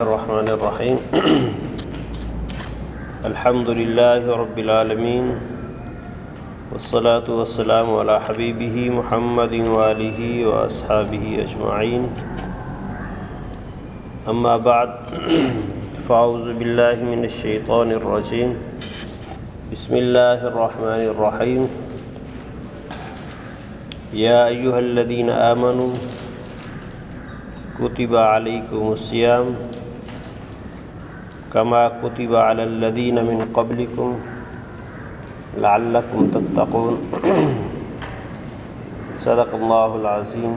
الرحمن الرحیم الحمد للہ رب العالمین والصلاة والسلام علی حبیبہ محمد وآلہ واصحابہ اجمعین اما بعد فاعوذ باللہ من الشیطان الرجیم بسم اللہ الرحمن الرحیم یا ایہا الذین آمنوا کتب علیکم الصیام کما کتب علی الذین من قبلکم لعلکم تتقون صدق اللہ العظیم۔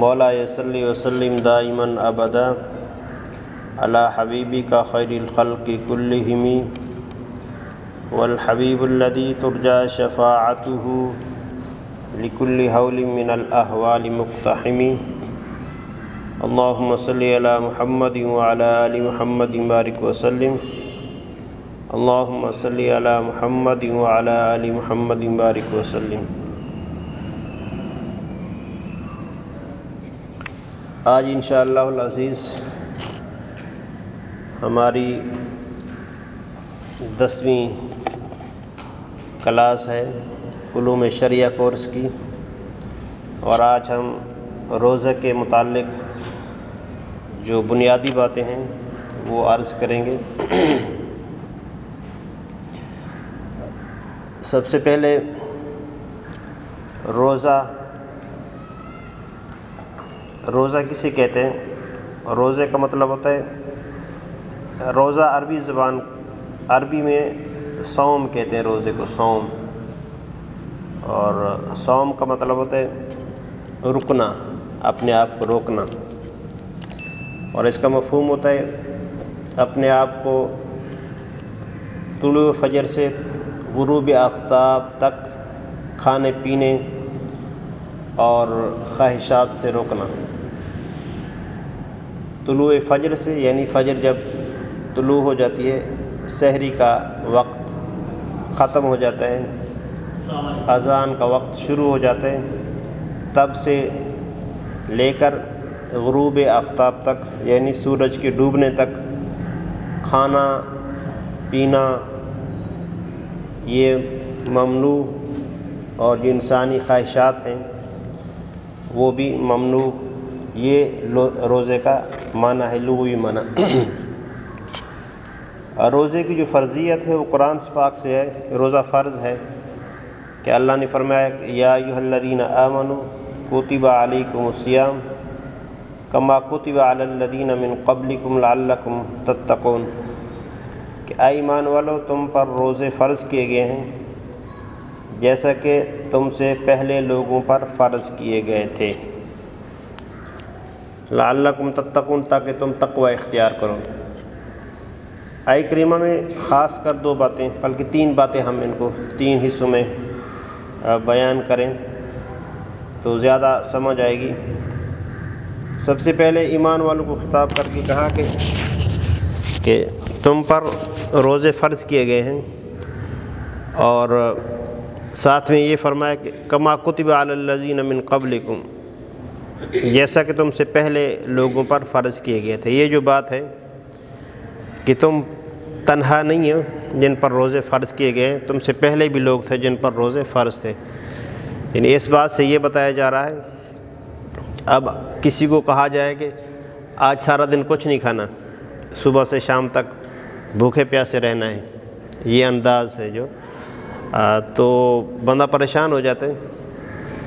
مولا صلی وسلم دائما ابدا علی حبیبک خیر الخلق کلہم والحبیب الذی ترجى شفاعته لکل حول من الاحوال مقتحم۔ اللہم صلی علی محمد وعلی آل محمد بارک وسلم۔ اللہم صلی علی محمد وعلی آل محمد بارک وسلم۔ آج انشاءاللہ العزیز ہماری 10ویں کلاس ہے علوم شرعیہ کورس کی، اور آج ہم روزہ کے متعلق جو بنیادی باتیں ہیں وہ عرض کریں گے۔ سب سے پہلے روزہ کسے کہتے ہیں؟ روزے کا مطلب ہوتا ہے روزہ، عربی میں صوم کہتے ہیں روزے کو، صوم، اور صوم کا مطلب ہوتا ہے رکنا، اپنے آپ کو روکنا، اور اس کا مفہوم ہوتا ہے اپنے آپ کو طلوع فجر سے غروب آفتاب تک کھانے پینے اور خواہشات سے روکنا۔ طلوع فجر سے یعنی فجر جب طلوع ہو جاتی ہے، سحری کا وقت ختم ہو جاتا ہے، اذان کا وقت شروع ہو جاتا ہے، تب سے لے کر غروب آفتاب تک یعنی سورج کے ڈوبنے تک کھانا پینا یہ ممنوع، اور جو انسانی خواہشات ہیں وہ بھی ممنوع۔ یہ روزے کا معنی ہے، لغوی معنی۔ روزے کی جو فرضیت ہے وہ قرآن پاک سے ہے، روزہ فرض ہے کہ اللہ نے فرمایا کہ یا ایھا الذین آمنوا کتب علیکم الصیام کما کتب علی الذین من قبلکم لعلکم تتقون، کہ اے ایمان والو تم پر روزے فرض کیے گئے ہیں جیسا کہ تم سے پہلے لوگوں پر فرض کیے گئے تھے، لعلکم تتقون، تاکہ تم تقوی اختیار کرو۔ آیت کریمہ میں خاص کر 2 باتیں، بلکہ 3 باتیں ہم ان کو 3 حصوں میں بیان کریں تو زیادہ سمجھ آئے گی۔ سب سے پہلے ایمان والوں کو خطاب کر کے کہا کہ تم پر روزے فرض کیے گئے ہیں، اور ساتھ میں یہ فرمایا کہ کما کتب علی الذین من قبلکم، جیسا کہ تم سے پہلے لوگوں پر فرض کیے گئے تھے۔ یہ جو بات ہے کہ تم تنہا نہیں ہو جن پر روزے فرض کیے گئے، تم سے پہلے بھی لوگ تھے جن پر روزے فرض تھے، یعنی اس بات سے یہ بتایا جا رہا ہے اب کسی کو کہا جائے کہ آج سارا دن کچھ نہیں کھانا، صبح سے شام تک بھوکے پیاسے رہنا ہے، یہ انداز ہے جو تو بندہ پریشان ہو جاتا ہے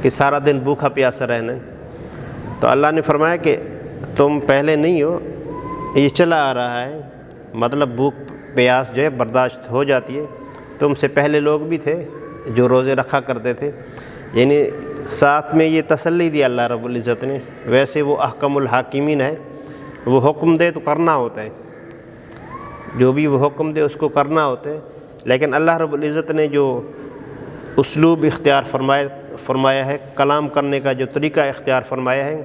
کہ سارا دن بھوکا پیاسا رہنا ہے۔ تو اللہ نے فرمایا کہ تم پہلے نہیں ہو، یہ چلا آ رہا ہے، مطلب بھوک پیاس جو ہے برداشت ہو جاتی ہے، تم سے پہلے لوگ بھی تھے جو روزے رکھا کرتے تھے، یعنی ساتھ میں یہ تسلی دی اللہ رب العزت نے۔ ویسے وہ احکم الحاکمین ہے، وہ حکم دے تو کرنا ہوتا ہے، جو بھی وہ حکم دے اس کو کرنا ہوتا ہے، لیکن اللہ رب العزت نے جو اسلوب اختیار فرمایا ہے، کلام کرنے کا جو طریقہ اختیار فرمایا ہے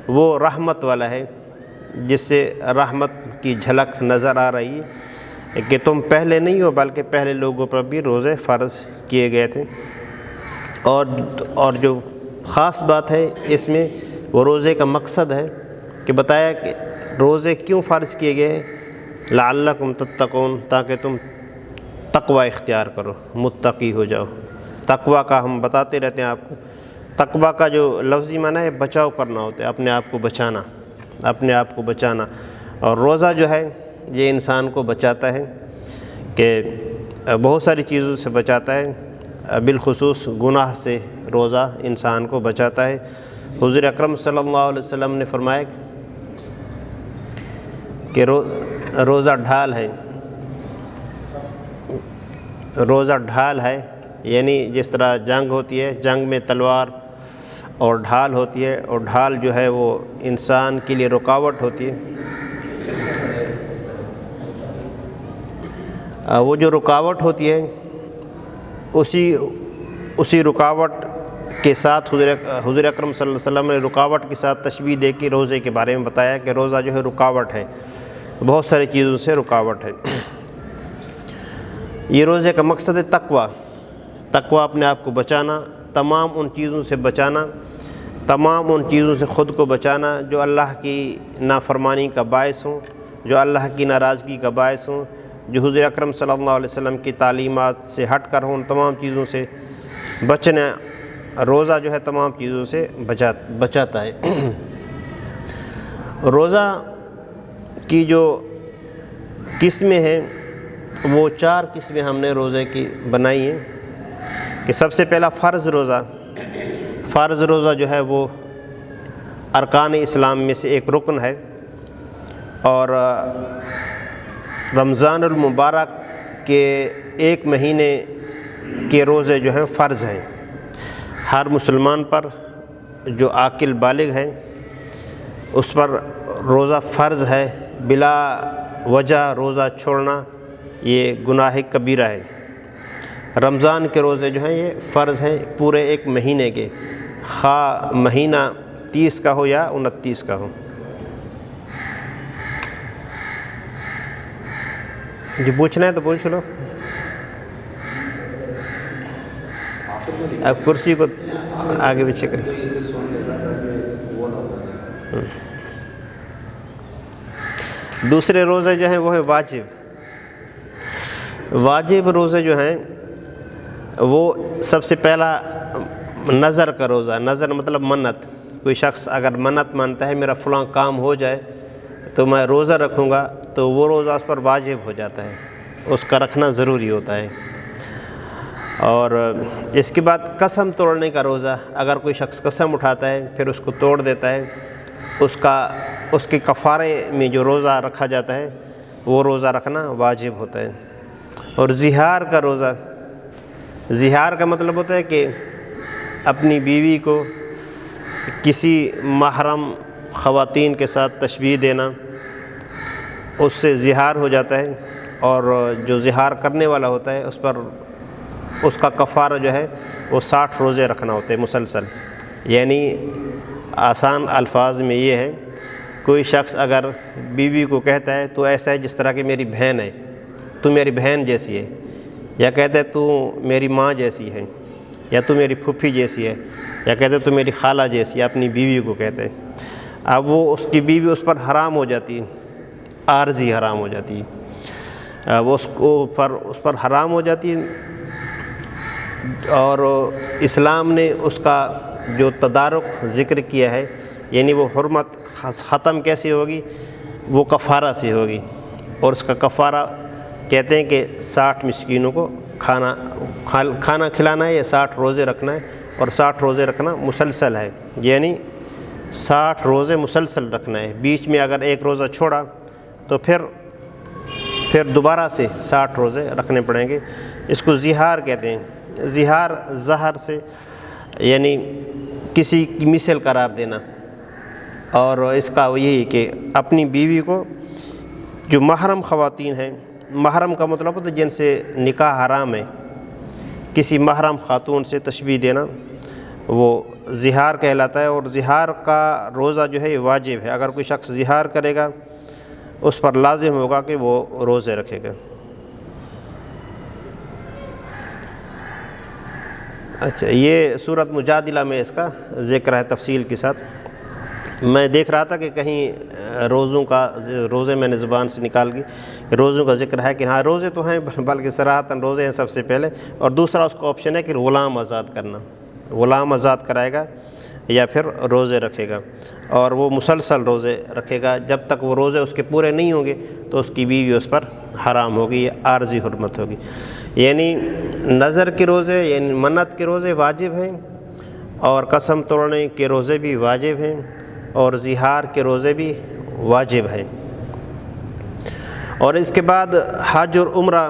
وہ رحمت والا ہے، جس سے رحمت کی جھلک نظر آ رہی ہے کہ تم پہلے نہیں ہو بلکہ پہلے لوگوں پر بھی روزے فرض کیے گئے تھے۔ اور جو خاص بات ہے اس میں وہ روزے کا مقصد ہے کہ بتایا کہ روزے کیوں فرض کیے گئے ہیں، لعلکم تتقون، تاکہ تم تقوی اختیار کرو، متقی ہو جاؤ۔ تقوی کا ہم بتاتے رہتے ہیں آپ کو، تقوی کا جو لفظی معنی ہے بچاؤ کرنا ہوتا ہے، اپنے آپ کو بچانا، اپنے آپ کو بچانا۔ اور روزہ جو ہے یہ انسان کو بچاتا ہے کہ بہت ساری چیزوں سے بچاتا ہے، بالخصوص گناہ سے روزہ انسان کو بچاتا ہے۔ حضور اکرم صلی اللہ علیہ وسلم نے فرمایا کہ روزہ ڈھال ہے، روزہ ڈھال ہے، یعنی جس طرح جنگ ہوتی ہے، جنگ میں تلوار اور ڈھال ہوتی ہے، اور ڈھال جو ہے وہ انسان کے لیے رکاوٹ ہوتی ہے، وہ جو رکاوٹ ہوتی ہے اسی رکاوٹ کے ساتھ حضور اکرم صلی اللہ علیہ وسلم نے رکاوٹ کے ساتھ تشبیہ دے کے روزے کے بارے میں بتایا کہ روزہ جو ہے رکاوٹ ہے، بہت ساری چیزوں سے رکاوٹ ہے۔ یہ روزے کا مقصد ہے تقوی، اپنے آپ کو بچانا، تمام ان چیزوں سے بچانا، تمام ان چیزوں سے خود کو بچانا جو اللہ کی نافرمانی کا باعث ہوں، جو اللہ کی ناراضگی کا باعث ہوں، جو حضور اکرم صلی اللہ علیہ وسلم کی تعلیمات سے ہٹ کر ہوں، ان تمام چیزوں سے بچنا۔ روزہ جو ہے تمام چیزوں سے بچاتا ہے۔ روزہ کی جو قسمیں ہیں وہ 4 قسمیں ہم نے روزے کی بنائی ہیں کہ سب سے پہلا فرض روزہ جو ہے وہ ارکان اسلام میں سے ایک رکن ہے، اور رمضان المبارک کے 1 مہینے کے روزے جو ہیں فرض ہیں، ہر مسلمان پر جو عاقل بالغ ہے اس پر روزہ فرض ہے، بلا وجہ روزہ چھوڑنا یہ گناہ کبیرہ ہے۔ رمضان کے روزے جو ہیں یہ فرض ہیں پورے 1 مہینے کے، خواہ مہینہ 30 کا ہو یا 29 کا ہو۔ جو پوچھنا ہے تو پوچھ لو، اب کرسی کو آگے پیچھے کریں۔ دوسرے روزے جو ہیں وہ ہے واجب روزے جو ہیں وہ سب سے پہلا نظر کا روزہ، نظر مطلب منت، کوئی شخص اگر منت مانتا ہے میرا فلاں کام ہو جائے تو میں روزہ رکھوں گا، تو وہ روزہ اس پر واجب ہو جاتا ہے، اس کا رکھنا ضروری ہوتا ہے۔ اور اس کے بعد قسم توڑنے کا روزہ، اگر کوئی شخص قسم اٹھاتا ہے پھر اس کو توڑ دیتا ہے، اس کے کفارے میں جو روزہ رکھا جاتا ہے وہ روزہ رکھنا واجب ہوتا ہے۔ اور زہار کا روزہ، زہار کا مطلب ہوتا ہے کہ اپنی بیوی کو کسی محرم خواتین کے ساتھ تشبیہ دینا، اس سے زہار ہو جاتا ہے، اور جو زہار کرنے والا ہوتا ہے اس کا کفارہ جو ہے وہ 60 روزے رکھنا ہوتے ہیں مسلسل۔ یعنی آسان الفاظ میں یہ ہے، کوئی شخص اگر بیوی کو کہتا ہے تو ایسا ہے جس طرح کہ میری بہن ہے، تو میری بہن جیسی ہے، یا کہتا ہے تو میری ماں جیسی ہے، یا تو میری پھوپھی جیسی ہے، یا کہتے ہیں تو میری خالہ جیسی ہے، اپنی بیوی کو کہتے ہیں۔ اب وہ اس کی بیوی اس پر حرام ہو جاتی ہے، عارضی حرام ہو جاتی ہے، وہ اس پر حرام ہو جاتی ہے، اور اسلام نے اس کا جو تدارک ذکر کیا ہے، یعنی وہ حرمت ختم کیسے ہوگی، وہ کفارہ سے ہوگی، اور اس کا کفارہ کہتے ہیں کہ 60 مسکینوں کو کھانا کھلانا ہے، یا 60 روزے رکھنا ہے، اور 60 روزے رکھنا مسلسل ہے، یعنی 60 روزے مسلسل رکھنا ہے۔ بیچ میں اگر ایک روزہ چھوڑا تو پھر دوبارہ سے 60 روزے رکھنے پڑیں گے۔ اس کو زہار کہتے ہیں، زہار زہر سے یعنی کسی کی مثل قرار دینا، اور اس کا یہی کہ اپنی بیوی کو جو محرم خواتین ہیں، محرم کا مطلب ہوتا ہے جن سے نکاح حرام ہے، کسی محرم خاتون سے تشبیہ دینا وہ زہار کہلاتا ہے، اور زہار کا روزہ جو ہے یہ واجب ہے۔ اگر کوئی شخص زہار کرے گا اس پر لازم ہوگا کہ وہ روزے رکھے گا۔ اچھا، یہ سورۃ مجادلہ میں اس کا ذکر ہے تفصیل کے ساتھ۔ میں دیکھ رہا تھا کہ کہیں روزے میں نے زبان سے نکال کی کہ روزوں کا ذکر ہے کہ ہاں روزے تو ہیں، بلکہ صراحتاً روزے ہیں سب سے پہلے، اور دوسرا اس کا آپشن ہے کہ غلام آزاد کرنا، غلام آزاد کرائے گا یا پھر روزے رکھے گا، اور وہ مسلسل روزے رکھے گا جب تک وہ روزے اس کے پورے نہیں ہوں گے تو اس کی بیوی اس پر حرام ہوگی، یہ عارضی حرمت ہوگی۔ یعنی نظر کے روزے یعنی منت کے روزے واجب ہیں، اور قسم توڑنے کے روزے بھی واجب ہیں، اور ظہار کے روزے بھی واجب ہیں۔ اور اس کے بعد حج اور عمرہ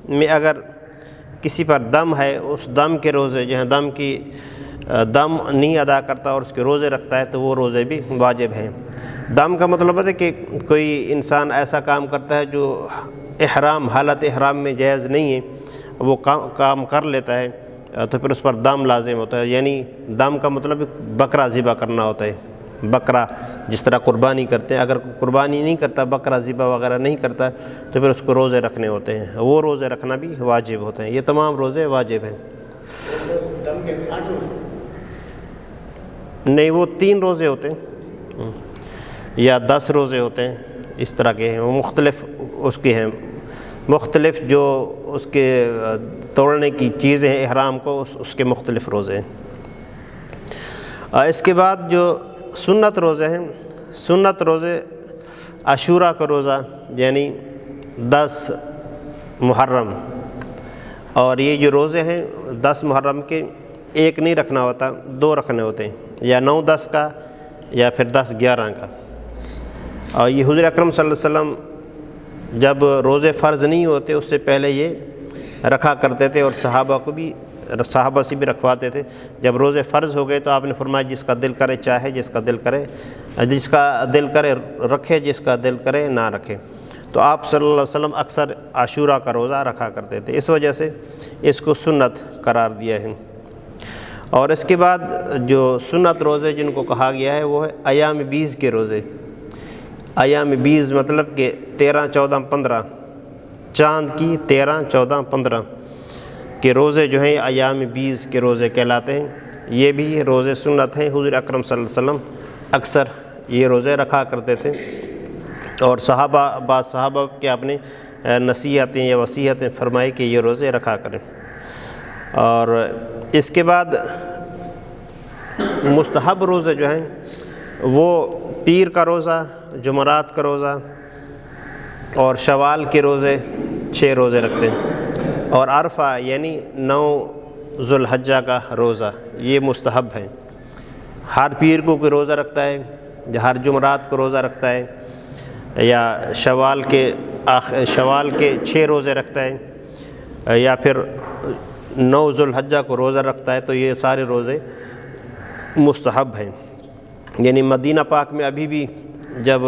میں اگر کسی پر دم ہے، اس دم کے روزے جہاں دم نہیں ادا کرتا اور اس کے روزے رکھتا ہے تو وہ روزے بھی واجب ہیں۔ دم کا مطلب ہے کہ کوئی انسان ایسا کام کرتا ہے جو حالت احرام میں جائز نہیں ہے، وہ کام کر لیتا ہے تو پھر اس پر دم لازم ہوتا ہے۔ یعنی دم کا مطلب بکرا ذبح کرنا ہوتا ہے، بکرا جس طرح قربانی کرتے ہیں، اگر قربانی نہیں کرتا، بکرا ذبح وغیرہ نہیں کرتا تو پھر اس کو روزے رکھنے ہوتے ہیں، وہ روزے رکھنا بھی واجب ہوتے ہیں۔ یہ تمام روزے واجب ہیں۔ نہیں، وہ 3 روزے ہوتے ہیں یا 10 روزے ہوتے ہیں، اس طرح کے ہیں، وہ مختلف اس کے ہیں، مختلف جو اس کے توڑنے کی چیزیں ہیں احرام کو، اس کے مختلف روزے ہیں۔ اس کے بعد جو سنت روزے ہیں، سنت روزے عاشوراء کا روزہ یعنی 10 محرم، اور یہ جو روزے ہیں 10 محرم کے ایک نہیں رکھنا ہوتا، 2 رکھنے ہوتے ہیں، یا 9-10 کا یا پھر 10-11 کا۔ اور یہ حضور اکرم صلی اللہ علیہ وسلم جب روزے فرض نہیں ہوتے اس سے پہلے یہ رکھا کرتے تھے، اور صحابہ سے بھی رکھواتے تھے۔ جب روزے فرض ہو گئے تو آپ نے فرمایا جس کا دل کرے چاہے، جس کا دل کرے رکھے، جس کا دل کرے نہ رکھے۔ تو آپ صلی اللہ علیہ وسلم اکثر عاشوراء کا روزہ رکھا کرتے تھے، اس وجہ سے اس کو سنت قرار دیا ہے۔ اور اس کے بعد جو سنت روزے جن کو کہا گیا ہے وہ ہے ایام بیز کے روزے۔ ایام بیز مطلب کہ 13، 14، 15 چاند کی 13، 14، 15 کے روزے جو ہیں ایام بیز کے روزے کہلاتے ہیں۔ یہ بھی روزے سنت ہیں، حضور اکرم صلی اللہ علیہ وسلم اکثر یہ روزے رکھا کرتے تھے، اور بعض صحابہ کے اپنے نصیحتیں یا وصیتیں فرمائی کہ یہ روزے رکھا کریں۔ اور اس کے بعد مستحب روزے جو ہیں وہ پیر کا روزہ، جمعرات کا روزہ اور شوال کے روزے 6 روزے رکھتے ہیں، اور عرفہ یعنی 9 ذو الحجہ کا روزہ یہ مستحب ہے۔ ہر پیر کو کوئی روزہ رکھتا ہے، ہر جمعرات کو روزہ رکھتا ہے، یا شوال کے 6 روزے رکھتا ہے، یا پھر 9 ذو الحجہ کو روزہ رکھتا ہے، تو یہ سارے روزے مستحب ہیں۔ یعنی مدینہ پاک میں ابھی بھی جب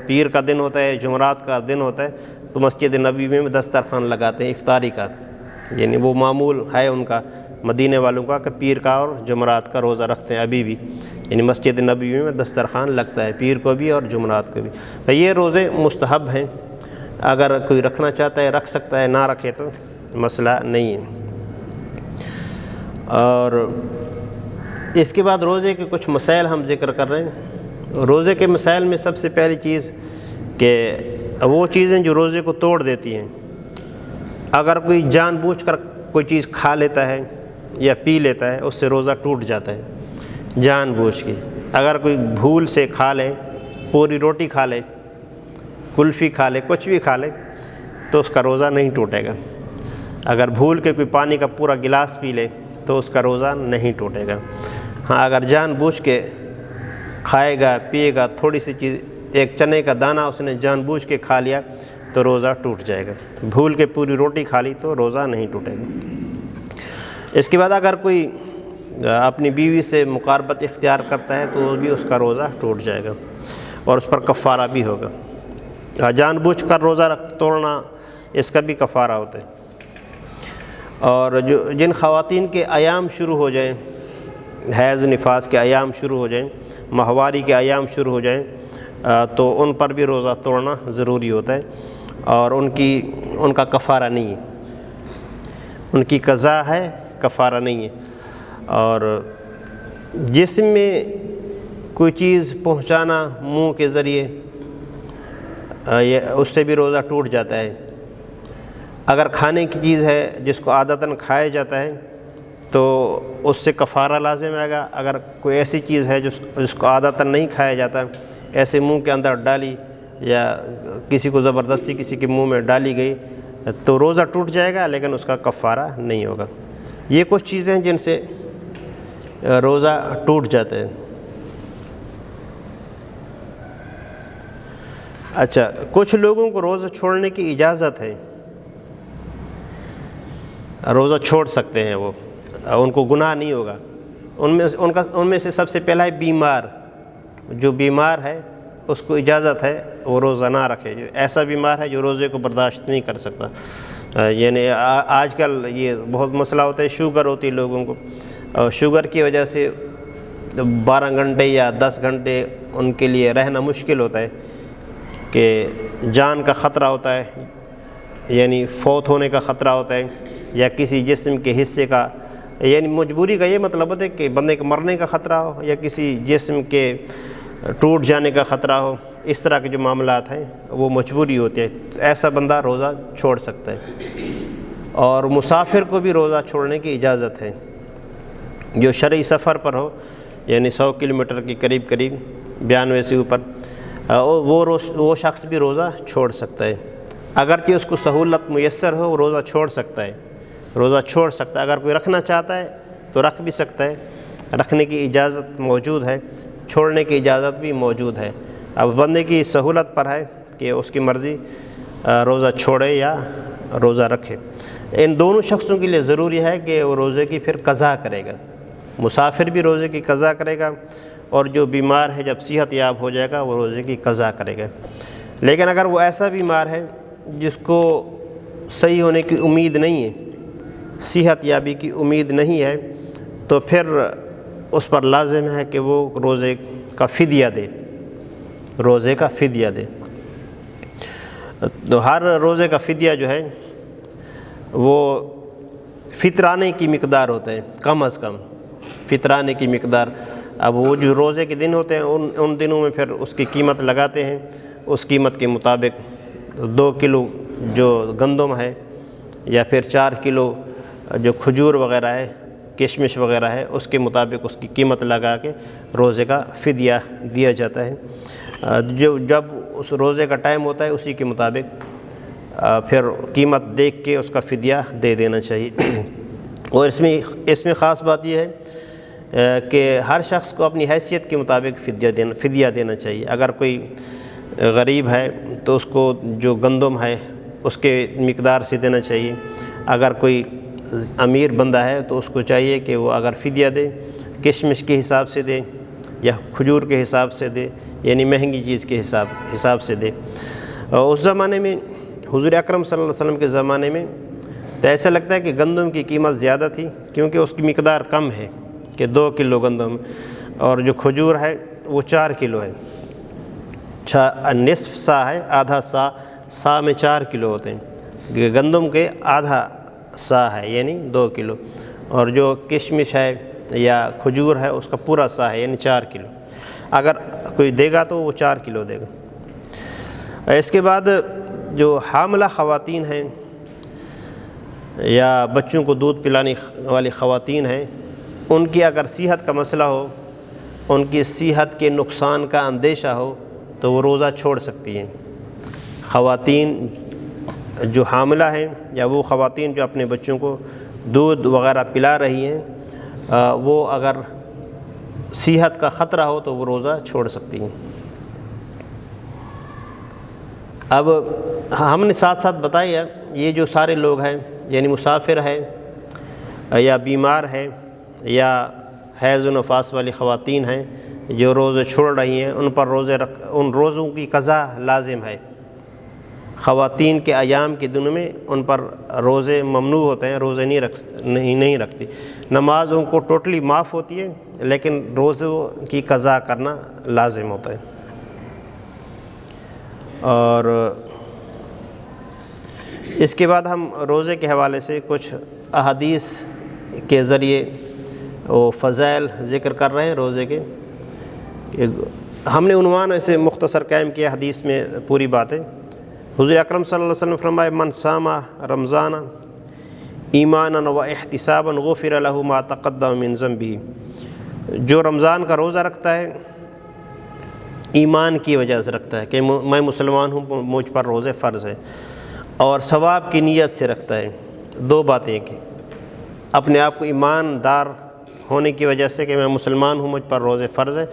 پیر کا دن ہوتا ہے، جمعرات کا دن ہوتا ہے، تو مسجد نبوی میں دسترخوان لگاتے ہیں افطاری کا، یعنی وہ معمول ہے ان کا مدینے والوں کا کہ پیر کا اور جمعرات کا روزہ رکھتے ہیں ابھی بھی، یعنی مسجد نبوی میں دسترخوان لگتا ہے پیر کو بھی اور جمعرات کو بھی۔ یہ روزے مستحب ہیں، اگر کوئی رکھنا چاہتا ہے رکھ سکتا ہے، نہ رکھے تو مسئلہ نہیں ہے۔ اور اس کے بعد روزے کے کچھ مسائل ہم ذکر کر رہے ہیں۔ روزے کے مسائل میں سب سے پہلی چیز کہ وہ چیزیں جو روزے کو توڑ دیتی ہیں، اگر کوئی جان بوجھ کر کوئی چیز کھا لیتا ہے یا پی لیتا ہے، اس سے روزہ ٹوٹ جاتا ہے جان بوجھ کے۔ اگر کوئی بھول سے کھا لے، پوری روٹی کھا لے، کلفی کھا لے، کچھ بھی کھا لے، تو اس کا روزہ نہیں ٹوٹے گا۔ اگر بھول کے کوئی پانی کا پورا گلاس پی لے تو اس کا روزہ نہیں ٹوٹے گا۔ ہاں، اگر جان بوجھ کے کھائے گا، پیے گا، تھوڑی سی چیز، ایک چنے کا دانہ اس نے جان بوجھ کے کھا لیا تو روزہ ٹوٹ جائے گا۔ بھول کے پوری روٹی کھا لی تو روزہ نہیں ٹوٹے گا۔ اس کے بعد اگر کوئی اپنی بیوی سے مقاربت اختیار کرتا ہے تو بھی اس کا روزہ ٹوٹ جائے گا، اور اس پر کفارہ بھی ہوگا۔ جان بوجھ کر روزہ توڑنا، اس کا بھی کفارہ ہوتا ہے۔ اور جن خواتین کے ایام شروع ہو جائیں، حیض نفاس کے ایام شروع ہو جائیں، ماہواری کے ایام شروع ہو جائیں، تو ان پر بھی روزہ توڑنا ضروری ہوتا ہے، اور ان کا کفارہ نہیں ہے، ان کی قضا ہے، کفارہ نہیں ہے۔ اور جسم میں کوئی چیز پہنچانا منہ کے ذریعے اس سے بھی روزہ ٹوٹ جاتا ہے۔ اگر کھانے کی چیز ہے جس کو عادتاً کھایا جاتا ہے تو اس سے کفارہ لازم آئے گا۔ اگر کوئی ایسی چیز ہے جس کو عادتاً نہیں کھایا جاتا، ایسے منہ کے اندر ڈالی یا کسی کو زبردستی کسی کے منہ میں ڈالی گئی تو روزہ ٹوٹ جائے گا، لیکن اس کا کفارہ نہیں ہوگا۔ یہ کچھ چیزیں ہیں جن سے روزہ ٹوٹ جاتا ہے۔ اچھا، کچھ لوگوں کو روزہ چھوڑنے کی اجازت ہے، روزہ چھوڑ سکتے ہیں، وہ ان کو گناہ نہیں ہوگا۔ ان میں سے سب سے پہلا ہے بیمار۔ جو بیمار ہے اس کو اجازت ہے وہ روزہ نہ رکھے۔ ایسا بیمار ہے جو روزے کو برداشت نہیں کر سکتا، یعنی آج کل یہ بہت مسئلہ ہوتا ہے، شوگر ہوتی ہے لوگوں کو، اور شوگر کی وجہ سے 12 گھنٹے یا 10 گھنٹے ان کے لیے رہنا مشکل ہوتا ہے، کہ جان کا خطرہ ہوتا ہے، یعنی فوت ہونے کا خطرہ ہوتا ہے، یا کسی جسم کے حصے کا، یعنی مجبوری کا یہ مطلب ہوتا ہے کہ بندے کے مرنے کا خطرہ ہو یا کسی جسم کے ٹوٹ جانے کا خطرہ ہو۔ اس طرح کے جو معاملات ہیں وہ مجبوری ہوتی ہے، تو ایسا بندہ روزہ چھوڑ سکتا ہے۔ اور مسافر کو بھی روزہ چھوڑنے کی اجازت ہے، جو شرعی سفر پر ہو، یعنی 100 کلومیٹر کے قریب 92 سے اوپر، وہ شخص بھی روزہ چھوڑ سکتا ہے۔ اگرچہ اس کو سہولت میسر ہو وہ روزہ چھوڑ سکتا ہے، روزہ چھوڑ سکتا ہے۔ اگر کوئی رکھنا چاہتا ہے تو رکھ بھی سکتا ہے، رکھنے کی اجازت موجود ہے، چھوڑنے کی اجازت بھی موجود ہے۔ اب بندے کی سہولت پر ہے کہ اس کی مرضی روزہ چھوڑے یا روزہ رکھے۔ ان دونوں شخصوں کے لیے ضروری ہے کہ وہ روزے کی پھر قضا کرے گا۔ مسافر بھی روزے کی قضا کرے گا، اور جو بیمار ہے جب صحت یاب ہو جائے گا وہ روزے کی قضا کرے گا۔ لیکن اگر وہ ایسا بیمار ہے جس کو صحیح ہونے کی امید نہیں ہے، صحت یابی کی امید نہیں ہے، تو پھر اس پر لازم ہے کہ وہ روزے کا فدیہ دے، روزے کا فدیہ دے۔ تو ہر روزے کا فدیہ جو ہے وہ فطرانے کی مقدار ہوتا ہے، کم از کم فطرانے کی مقدار۔ اب وہ جو روزے کے دن ہوتے ہیں ان دنوں میں پھر اس کی قیمت لگاتے ہیں، اس قیمت کے مطابق 2 کلو جو گندم ہے، یا پھر 4 کلو جو کھجور وغیرہ ہے، کشمش وغیرہ ہے، اس کے مطابق اس کی قیمت لگا کے روزے کا فدیہ دیا جاتا ہے۔ جب اس روزے کا ٹائم ہوتا ہے اسی کے مطابق پھر قیمت دیکھ کے اس کا فدیہ دے دینا چاہیے۔ اور اس میں خاص بات یہ ہے کہ ہر شخص کو اپنی حیثیت کے مطابق فدیہ دینا چاہیے۔ اگر کوئی غریب ہے تو اس کو جو گندم ہے اس کے مقدار سے دینا چاہیے۔ اگر کوئی امیر بندہ ہے تو اس کو چاہیے کہ وہ اگر فدیہ دے کشمش کے حساب سے دے یا کھجور کے حساب سے دے، یعنی مہنگی چیز کے حساب سے دے۔ اس زمانے میں حضور اکرم صلی اللہ علیہ وسلم کے زمانے میں تو ایسا لگتا ہے کہ گندم کی قیمت زیادہ تھی، کیونکہ اس کی مقدار کم ہے کہ 2 کلو گندم، اور جو کھجور ہے وہ 4 کلو ہے، نصف سا ہے، آدھا سا میں 4 کلو ہوتے ہیں، گندم کے آدھا سا ہے یعنی 2 کلو، اور جو کشمش ہے یا کھجور ہے اس کا پورا سا ہے یعنی 4 کلو۔ اگر کوئی دے گا تو وہ 4 کلو دے گا۔ اس کے بعد جو حاملہ خواتین ہیں یا بچوں کو دودھ پلانے والی خواتین ہیں، ان کی اگر صحت کا مسئلہ ہو، ان کی صحت کے نقصان کا اندیشہ ہو تو وہ روزہ چھوڑ سکتی ہیں۔ خواتین جو حاملہ ہیں یا وہ خواتین جو اپنے بچوں کو دودھ وغیرہ پلا رہی ہیں، وہ اگر صحت کا خطرہ ہو تو وہ روزہ چھوڑ سکتی ہیں۔ اب ہم نے ساتھ ساتھ بتایا یہ جو سارے لوگ ہیں، یعنی مسافر ہے یا بیمار ہے یا حیض و نفاس والی خواتین ہیں جو روزے چھوڑ رہی ہیں، ان پر ان روزوں کی قضا لازم ہے۔ خواتین کے ایام کے دنوں میں ان پر روزے ممنوع ہوتے ہیں، روزے نہیں رکھتی۔ نماز ان کو ٹوٹلی معاف ہوتی ہے، لیکن روزوں کی قضا کرنا لازم ہوتا ہے۔ اور اس کے بعد ہم روزے کے حوالے سے کچھ احادیث کے ذریعے وہ فضائل ذکر کر رہے ہیں روزے کے، ہم نے عنوان ایسے مختصر قائم کیا، حدیث میں پوری بات ہے۔ حضور اکرم صلی اللہ علیہ وسلم فرمائے من صام رمضان ایمانا و احتسابا غفر له ما تقدم من ذنبه، جو رمضان کا روزہ رکھتا ہے ایمان کی وجہ سے رکھتا ہے کہ میں مسلمان ہوں، مجھ پر روزے فرض ہے، اور ثواب کی نیت سے رکھتا ہے، دو باتیں کہ اپنے آپ کو ایماندار ہونے کی وجہ سے کہ میں مسلمان ہوں، مجھ پر روزے فرض ہے،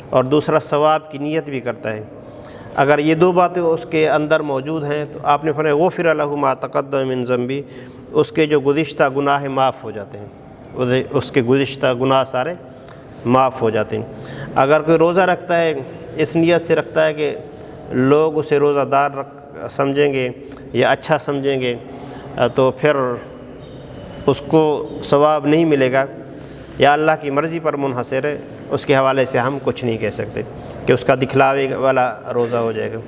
اور دوسرا ثواب کی نیت بھی کرتا ہے۔ اگر یہ دو باتیں اس کے اندر موجود ہیں تو آپ نے فرمایا غفر له ما تقدم من ذنبی، اس کے جو گزشتہ گناہ معاف ہو جاتے ہیں، اس کے گزشتہ گناہ سارے معاف ہو جاتے ہیں۔ اگر کوئی روزہ رکھتا ہے اس نیت سے رکھتا ہے کہ لوگ اسے روزہ دار سمجھیں گے یا اچھا سمجھیں گے، تو پھر اس کو ثواب نہیں ملے گا، یا اللہ کی مرضی پر منحصر ہے، اس کے حوالے سے ہم کچھ نہیں کہہ سکتے کہ اس کا دکھلاوے والا روزہ ہو جائے گا۔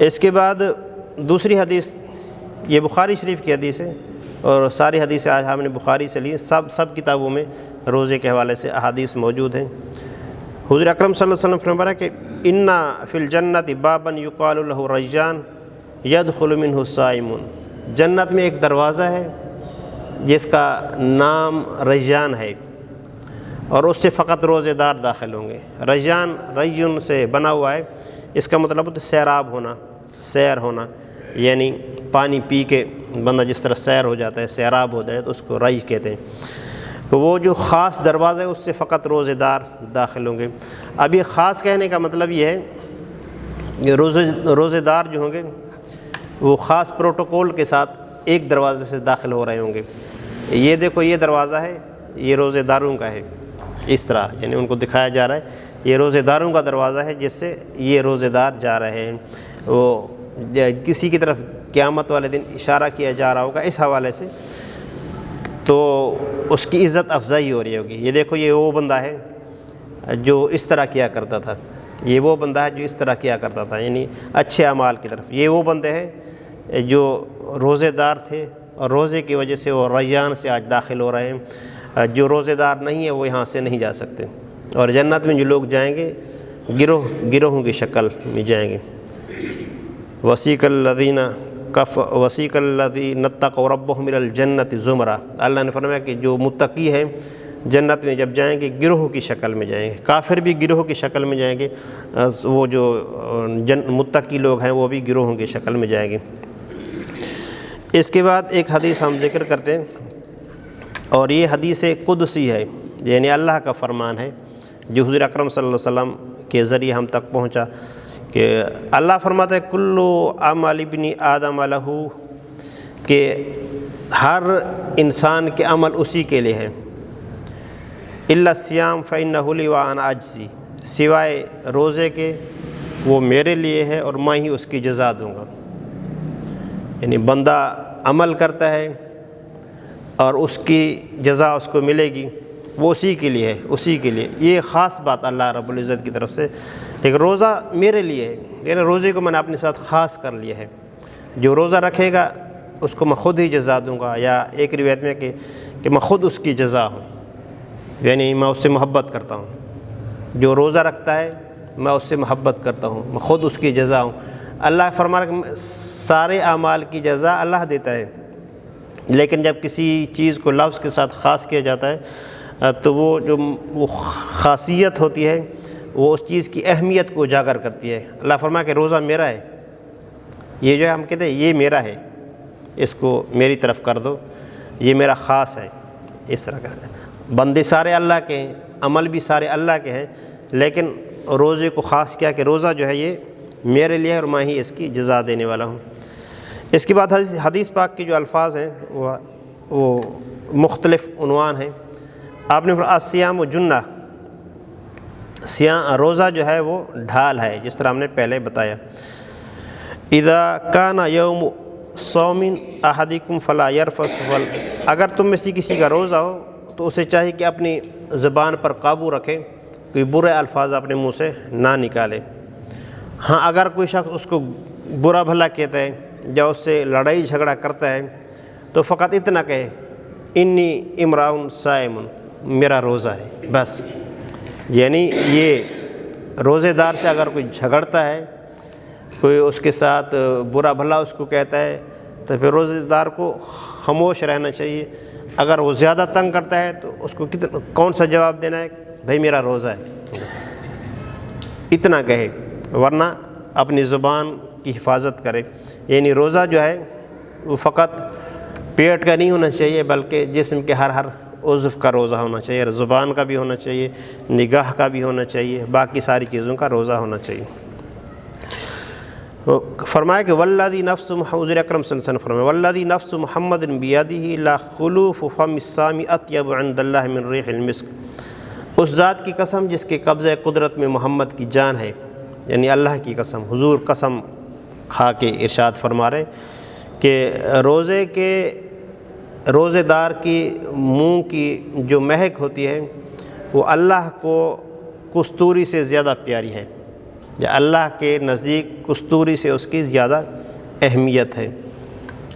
اس کے بعد دوسری حدیث، یہ بخاری شریف کی حدیث ہے، اور ساری حدیثیں آج ہم نے بخاری سے لی، سب کتابوں میں روزے کے حوالے سے احادیث موجود ہیں۔ حضور اکرم صلی اللہ علیہ وسلم فرمایا کہ انا فی الجنت بابا یقال له ریان یدخل منہ الصائمون، جنت میں ایک دروازہ ہے جس کا نام ریان ہے، اور اس سے فقط روزے دار داخل ہوں گے۔ ریان ریون سے بنا ہوا ہے، اس کا مطلب ہوتا ہے سیراب ہونا، سیر ہونا، یعنی پانی پی کے بندہ جس طرح سیر ہو جاتا ہے، سیراب ہو جائے تو اس کو ری کہتے ہیں۔ تو وہ جو خاص دروازہ ہے اس سے فقط روزے دار داخل ہوں گے۔ اب یہ خاص کہنے کا مطلب یہ ہے کہ روزے دار جو ہوں گے وہ خاص پروٹوکول کے ساتھ ایک دروازے سے داخل ہو رہے ہوں گے۔ یہ دیکھو یہ دروازہ ہے، یہ روزے داروں کا ہے، اس طرح یعنی ان کو دکھایا جا رہا ہے یہ روزے داروں کا دروازہ ہے جس سے یہ روزے دار جا رہے ہیں۔ وہ کسی کی طرف قیامت والے دن اشارہ کیا جا رہا ہوگا اس حوالے سے، تو اس کی عزت افزائی ہو رہی ہوگی۔ یہ دیکھو یہ وہ بندہ ہے جو اس طرح کیا کرتا تھا، یہ وہ بندہ ہے جو اس طرح کیا کرتا تھا، یعنی اچھے اعمال کی طرف۔ یہ وہ بندے ہیں جو روزے دار تھے اور روزے کی وجہ سے وہ ریان سے آج داخل ہو رہے ہیں، جو روزے دار نہیں ہے وہ یہاں سے نہیں جا سکتے، اور جنت میں جو لوگ جائیں گے گروہوں کی شکل میں جائیں گے۔ وسیق الذین اتقوا ربهم الى الجنۃ زمرا، اللہ نے فرمایا کہ جو متقی ہیں جنت میں جب جائیں گے گروہ کی شکل میں جائیں گے، کافر بھی گروہ کی شکل میں جائیں گے، وہ جو متقی لوگ ہیں وہ بھی گروہوں کی شکل میں جائیں گے۔ اس کے بعد ایک حدیث ہم ذکر کرتے ہیں، اور یہ حدیث قدسی ہے، یعنی اللہ کا فرمان ہے جو حضور اکرم صلی اللہ علیہ وسلم کے ذریعے ہم تک پہنچا، کہ اللہ فرماتا ہے کلو اعمال ابن آدم لہ، کہ ہر انسان کے عمل اسی کے لیے ہیں، الا الصیام فانہ لی وانا اجزی، سوائے روزے کے وہ میرے لیے ہے اور میں ہی اس کی جزا دوں گا۔ یعنی بندہ عمل کرتا ہے اور اس کی جزا اس کو ملے گی، وہ اسی کے لیے ہے، اسی کے لیے۔ یہ خاص بات اللہ رب العزت کی طرف سے، لیکن روزہ میرے لیے ہے، یعنی روزے کو میں نے اپنے ساتھ خاص کر لیا ہے، جو روزہ رکھے گا اس کو میں خود ہی جزا دوں گا، یا ایک روایت میں کہ میں خود اس کی جزا ہوں، یعنی میں اس سے محبت کرتا ہوں۔ جو روزہ رکھتا ہے میں اس سے محبت کرتا ہوں، میں خود اس کی جزا ہوں۔ اللہ فرماتا ہے کہ سارے اعمال کی جزا اللہ دیتا ہے، لیکن جب کسی چیز کو لفظ کے ساتھ خاص کیا جاتا ہے تو وہ خاصیت ہوتی ہے وہ اس چیز کی اہمیت کو اجاگر کرتی ہے۔ اللہ فرمایا کہ روزہ میرا ہے، یہ جو ہے ہم کہتے ہیں یہ میرا ہے، اس کو میری طرف کر دو، یہ میرا خاص ہے، اس طرح کا۔ بندے سارے اللہ کے ہیں، عمل بھی سارے اللہ کے ہیں، لیکن روزے کو خاص کیا کہ روزہ جو ہے یہ میرے لیے اور میں ہی اس کی جزا دینے والا ہوں۔ اس کے بعد حدیث پاک کے جو الفاظ ہیں وہ مختلف عنوان ہیں۔ آپ نے الصیام جنہ، روزہ جو ہے وہ ڈھال ہے، جس طرح ہم نے پہلے بتایا۔ اذا کان یوم صوم احدکم فلا یرفث، اگر تم میں سے کسی کا روزہ ہو تو اسے چاہیے کہ اپنی زبان پر قابو رکھے، کوئی برے الفاظ اپنے منہ سے نہ نکالے۔ ہاں اگر کوئی شخص اس کو برا بھلا کہتا ہے یا اس سے لڑائی جھگڑا کرتا ہے تو فقط اتنا کہے انی امراؤن صائم، میرا روزہ ہے، بس یعنی یہ روزے دار سے اگر کوئی جھگڑتا ہے، کوئی اس کے ساتھ برا بھلا اس کو کہتا ہے، تو پھر روزے دار کو خاموش رہنا چاہیے۔ اگر وہ زیادہ تنگ کرتا ہے تو اس کو کون سا جواب دینا ہے؟ بھائی میرا روزہ ہے، بس اتنا کہے، ورنہ اپنی زبان کی حفاظت کرے۔ یعنی روزہ جو ہے وہ فقط پیٹ کا نہیں ہونا چاہیے، بلکہ جسم کے ہر عضو کا روزہ ہونا چاہیے، زبان کا بھی ہونا چاہیے، نگاہ کا بھی ہونا چاہیے، باقی ساری چیزوں کا روزہ ہونا چاہیے۔ فرمایا کہ والذی نفس حضور اکرم صلی اللہ علیہ وسلم فرمایا والذی نفس محمد بیدہ لا خلوف فم الصائم اطیب عند اللہ من ریح المسک، اس ذات کی قسم جس کے قبضہ قدرت میں محمد کی جان ہے، یعنی اللہ کی قسم، حضور قسم کھا کے ارشاد فرما رہے کہ روزے دار کی منہ کی جو مہک ہوتی ہے وہ اللہ کو کستوری سے زیادہ پیاری ہے، یا اللہ کے نزدیک کستوری سے اس کی زیادہ اہمیت ہے۔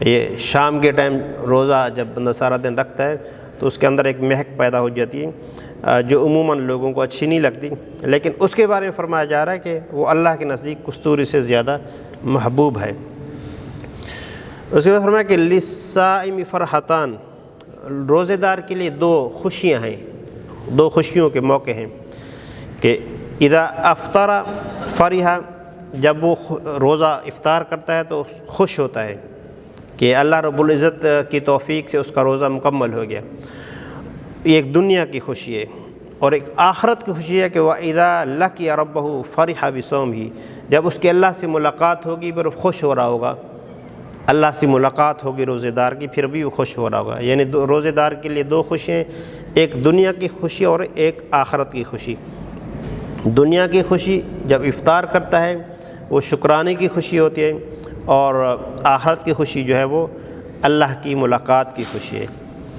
یہ شام کے ٹائم روزہ جب بندہ سارا دن رکھتا ہے تو اس کے اندر ایک مہک پیدا ہو جاتی ہے جو عموماً لوگوں کو اچھی نہیں لگتی، لیکن اس کے بارے میں فرمایا جا رہا ہے کہ وہ اللہ کے نزدیک کستوری سے زیادہ محبوب ہے۔ اس کے بعد فرمایا کہ للصائم فرحتان، روزے دار کے لیے دو خوشیاں ہیں، دو خوشیوں کے موقع ہیں کہ اذا افطر فرحہ، جب وہ روزہ افطار کرتا ہے تو خوش ہوتا ہے کہ اللہ رب العزت کی توفیق سے اس کا روزہ مکمل ہو گیا، یہ ایک دنیا کی خوشی ہے۔ اور ایک آخرت کی خوشی ہے کہ وَإِذَا لَقِيَ رَبَّهُ فَرِحَ بِصَوْمِهِ، جب اس کے اللہ سے ملاقات ہوگی پھر خوش ہو رہا ہوگا، اللہ سے ملاقات ہوگی روزے دار کی پھر بھی وہ خوش ہو رہا ہوگا۔ یعنی روزے دار کے لیے دو خوشیاں، ایک دنیا کی خوشی اور ایک آخرت کی خوشی۔ دنیا کی خوشی جب افطار کرتا ہے وہ شکرانے کی خوشی ہوتی ہے، اور آخرت کی خوشی جو ہے وہ اللہ کی ملاقات کی خوشی ہے،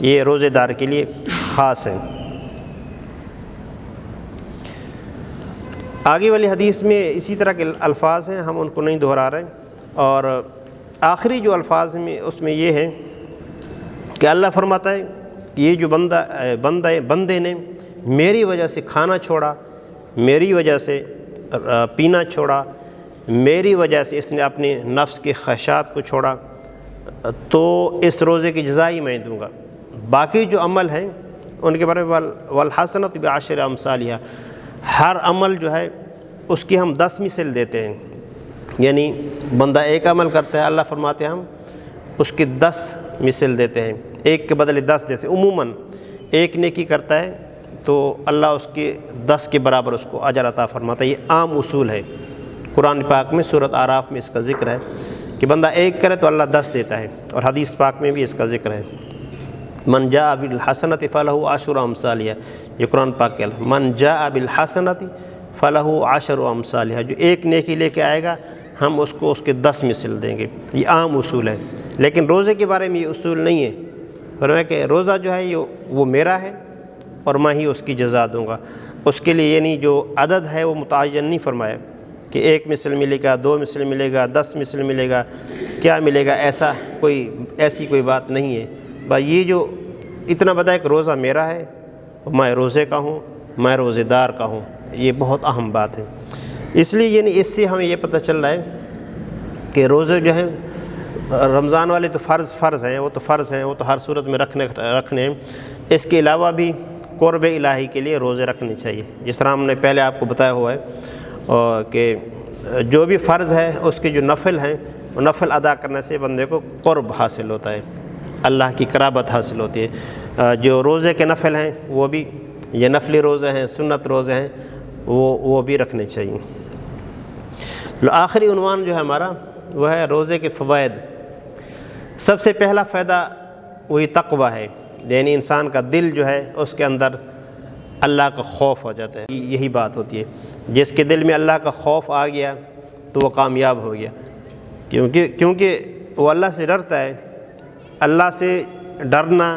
یہ روزے دار کے لیے خاص ہے۔ آگے والی حدیث میں اسی طرح کے الفاظ ہیں، ہم ان کو نہیں دہرا رہے، اور آخری جو الفاظ میں اس میں یہ ہے کہ اللہ فرماتا ہے کہ یہ جو بندے نے میری وجہ سے کھانا چھوڑا، میری وجہ سے پینا چھوڑا، میری وجہ سے اس نے اپنے نفس کے خواہشات کو چھوڑا، تو اس روزے کی جزائی میں دوں گا۔ باقی جو عمل ہیں ان کے بارے میں والحسنۃ بعشر امثالھا، ہر عمل جو ہے اس کی ہم 10 مثل دیتے ہیں۔ یعنی بندہ ایک عمل کرتا ہے، اللہ فرماتے ہیں ہم اس کی 10 مثل دیتے ہیں، ایک کے بدلے 10 دیتے ہیں۔ عموماً ایک نیکی کرتا ہے تو اللہ اس کے 10 کے برابر اس کو اجر عطا فرماتا ہے، یہ عام اصول ہے۔ قرآن پاک میں سورۃ اعراف میں اس کا ذکر ہے کہ بندہ ایک کرے تو اللہ 10 دیتا ہے، اور حدیث پاک میں بھی اس کا ذکر ہے۔ من جاء بالحسنۃ فلہ عشر امثالھا، یہ قرآن پاک کے من جاء بالحسنۃ فلہ عشر امثالھا، جو ایک نیکی لے کے آئے گا ہم اس کو اس کے 10 مثل دیں گے، یہ عام اصول ہے۔ لیکن روزے کے بارے میں یہ اصول نہیں ہے، فرمایا کہ روزہ جو ہے وہ میرا ہے اور میں ہی اس کی جزا دوں گا۔ اس کے لیے یعنی جو عدد ہے وہ متعین نہیں فرمایا کہ 1 مثل ملے گا، 2 مثل ملے گا، 10 مثل ملے گا، کیا ملے گا، ایسی کوئی بات نہیں ہے۔ بس یہ جو اتنا بتایا کہ روزہ میرا ہے، میں روزے کا ہوں، میں روزے دار کا ہوں، یہ بہت اہم بات ہے۔ اس لیے یعنی اس سے ہمیں یہ پتہ چل رہا ہے کہ روزے جو ہیں رمضان والے تو فرض ہیں، وہ تو ہر صورت میں رکھنے ہیں، اس کے علاوہ بھی قرب الہی کے لیے روزے رکھنے چاہیے، جس طرح ہم نے پہلے آپ کو بتایا ہوا ہے کہ جو بھی فرض ہے اس کے جو نفل ہیں وہ نفل ادا کرنے سے بندے کو قرب حاصل ہوتا ہے، اللہ کی قرابت حاصل ہوتی ہے۔ جو روزے کے نفل ہیں وہ بھی، یہ نفلی روزے ہیں، سنت روزے ہیں، وہ بھی رکھنے چاہیے۔ آخری عنوان جو ہے ہمارا وہ ہے روزے کے فوائد۔ سب سے پہلا فائدہ وہی تقوی ہے، یعنی انسان کا دل جو ہے اس کے اندر اللہ کا خوف ہو جاتا ہے، یہی بات ہوتی ہے۔ جس کے دل میں اللہ کا خوف آ گیا تو وہ کامیاب ہو گیا، کیونکہ وہ اللہ سے ڈرتا ہے۔ اللہ سے ڈرنا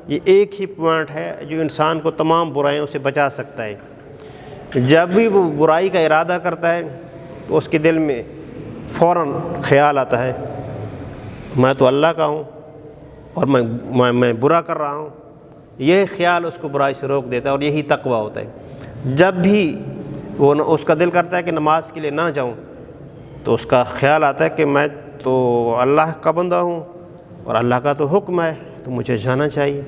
یہ ایک ہی پوائنٹ ہے جو انسان کو تمام برائیوں سے بچا سکتا ہے۔ جب بھی وہ برائی کا ارادہ کرتا ہے تو اس کے دل میں فوراً خیال آتا ہے میں تو اللہ کا ہوں اور میں برا کر رہا ہوں، یہ خیال اس کو برائی سے روک دیتا ہے، اور یہی تقویٰ ہوتا ہے۔ جب بھی وہ اس کا دل کرتا ہے کہ نماز کے لیے نہ جاؤں تو اس کا خیال آتا ہے کہ میں تو اللہ کا بندہ ہوں اور اللہ کا تو حکم ہے تو مجھے جانا چاہیے۔